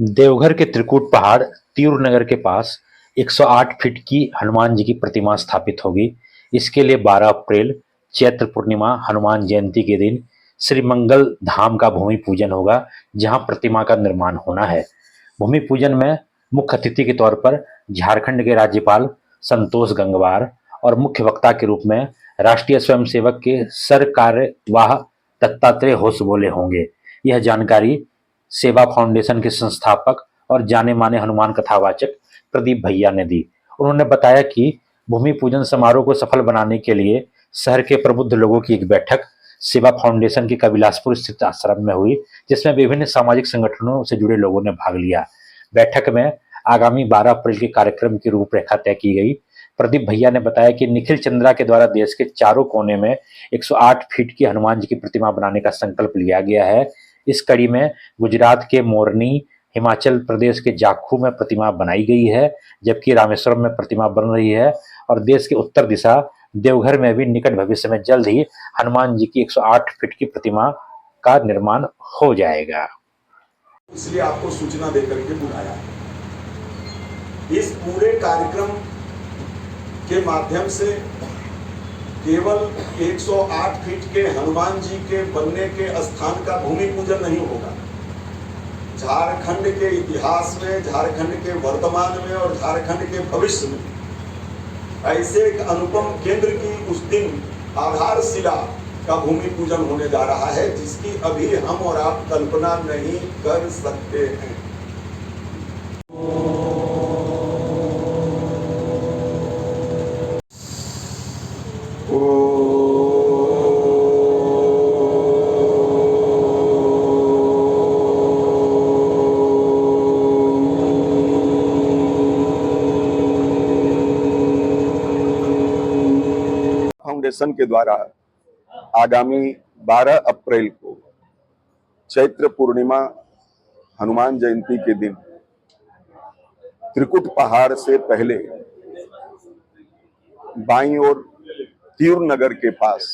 देवघर के त्रिकूट पहाड़ तीर नगर के पास 108 फीट की हनुमान जी की प्रतिमा स्थापित होगी। इसके लिए 12 अप्रैल चैत्र पूर्णिमा हनुमान जयंती के दिन श्री मंगल धाम का भूमि पूजन होगा, जहां प्रतिमा का निर्माण होना है। भूमि पूजन में मुख्य अतिथि के तौर पर झारखंड के राज्यपाल संतोष गंगवार और मुख्य वक्ता के रूप में राष्ट्रीय स्वयंसेवक के सर कार्यवाह दत्तात्रेय होसबोले होंगे। यह जानकारी सेवा फाउंडेशन के संस्थापक और जाने माने हनुमान कथावाचक प्रदीप भैया ने दी। उन्होंने बताया कि भूमि पूजन समारोह को सफल बनाने के लिए शहर के प्रबुद्ध लोगों की एक बैठक सेवा फाउंडेशन के कबिलासपुर स्थित आश्रम में हुई, जिसमें विभिन्न सामाजिक संगठनों से जुड़े लोगों ने भाग लिया। बैठक में आगामी 12 अप्रैल के कार्यक्रम की रूपरेखा तय की गई। प्रदीप भैया ने बताया कि निखिल चंद्रा के द्वारा देश के चारों कोने में 108 फीट की हनुमान जी की प्रतिमा बनाने का संकल्प लिया गया है। इस कड़ी में गुजरात के मोरनी, हिमाचल प्रदेश के जाखू में प्रतिमा बनाई गई है, जबकि रामेश्वरम में प्रतिमा बन रही है और देश के उत्तर दिशा देवघर में भी निकट भविष्य में जल्द ही हनुमान जी की 108 फीट की प्रतिमा का निर्माण हो जाएगा। इसलिए आपको सूचना देकर के बुलाया है। इस पूरे कार्यक्रम के माध्यम से केवल 108 फीट के हनुमान जी के बनने के स्थान का भूमि पूजन नहीं होगा। झारखंड के इतिहास में, झारखंड के वर्तमान में और झारखंड के भविष्य में ऐसे एक अनुपम केंद्र की उस दिन आधारशिला का भूमि पूजन होने जा रहा है, जिसकी अभी हम और आप कल्पना नहीं कर सकते हैं। फाउंडेशन के द्वारा आगामी 12 अप्रैल को चैत्र पूर्णिमा हनुमान जयंती के दिन त्रिकुट पहाड़ से पहले बाईं ओर तीर नगर के पास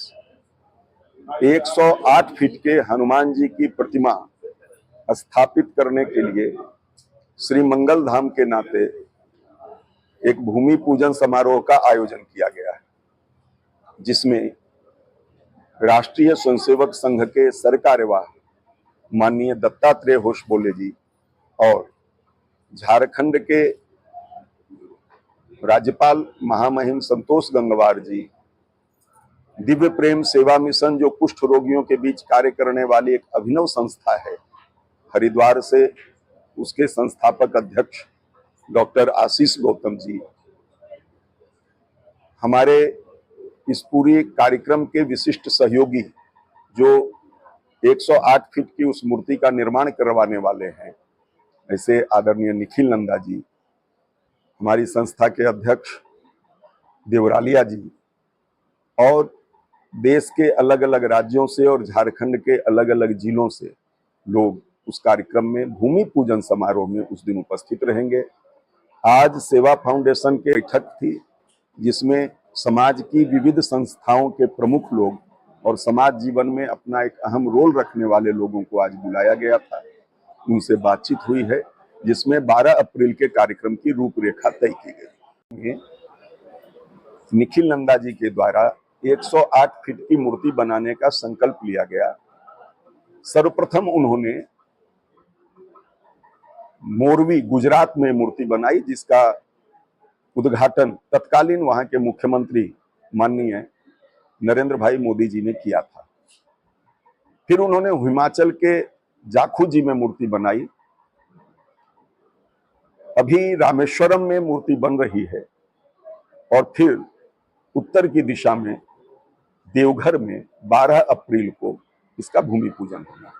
108 फीट के हनुमान जी की प्रतिमा स्थापित करने के लिए श्री मंगल धाम के नाते एक भूमि पूजन समारोह का आयोजन किया गया है, जिसमें राष्ट्रीय स्वयंसेवक संघ के सरकार्यवाह माननीय दत्तात्रेय होसबोले जी और झारखंड के राज्यपाल महामहिम संतोष गंगवार जी, दिव्य प्रेम सेवा मिशन जो कुष्ठ रोगियों के बीच कार्य करने वाली एक अभिनव संस्था है, हरिद्वार से उसके संस्थापक अध्यक्ष डॉक्टर आशीष गौतम जी, हमारे इस पूरी कार्यक्रम के विशिष्ट सहयोगी जो 108 फीट की उस मूर्ति का निर्माण करवाने वाले हैं, ऐसे आदरणीय निखिल नंदा जी, हमारी संस्था के अध्यक्ष देवरालिया जी और देश के अलग अलग राज्यों से और झारखंड के अलग अलग जिलों से लोग उस कार्यक्रम में भूमि पूजन समारोह में उस दिन उपस्थित रहेंगे। आज सेवा फाउंडेशन की बैठक थी, जिसमें समाज की विविध संस्थाओं के प्रमुख लोग और समाज जीवन में अपना एक अहम रोल रखने वाले लोगों को आज बुलाया गया था। उनसे बातचीत हुई है, जिसमें 12 अप्रैल के कार्यक्रम की रूपरेखा तय की गई। निखिल नंदा जी के द्वारा 108 फीट की मूर्ति बनाने का संकल्प लिया गया। सर्वप्रथम उन्होंने मोरवी गुजरात में मूर्ति बनाई, जिसका उद्घाटन तत्कालीन वहां के मुख्यमंत्री माननीय नरेंद्र भाई मोदी जी ने किया था। फिर उन्होंने हिमाचल के जाखू जी में मूर्ति बनाई। अभी रामेश्वरम में मूर्ति बन रही है और फिर उत्तर की दिशा में देवघर में 12 अप्रैल को इसका भूमि पूजन होगा।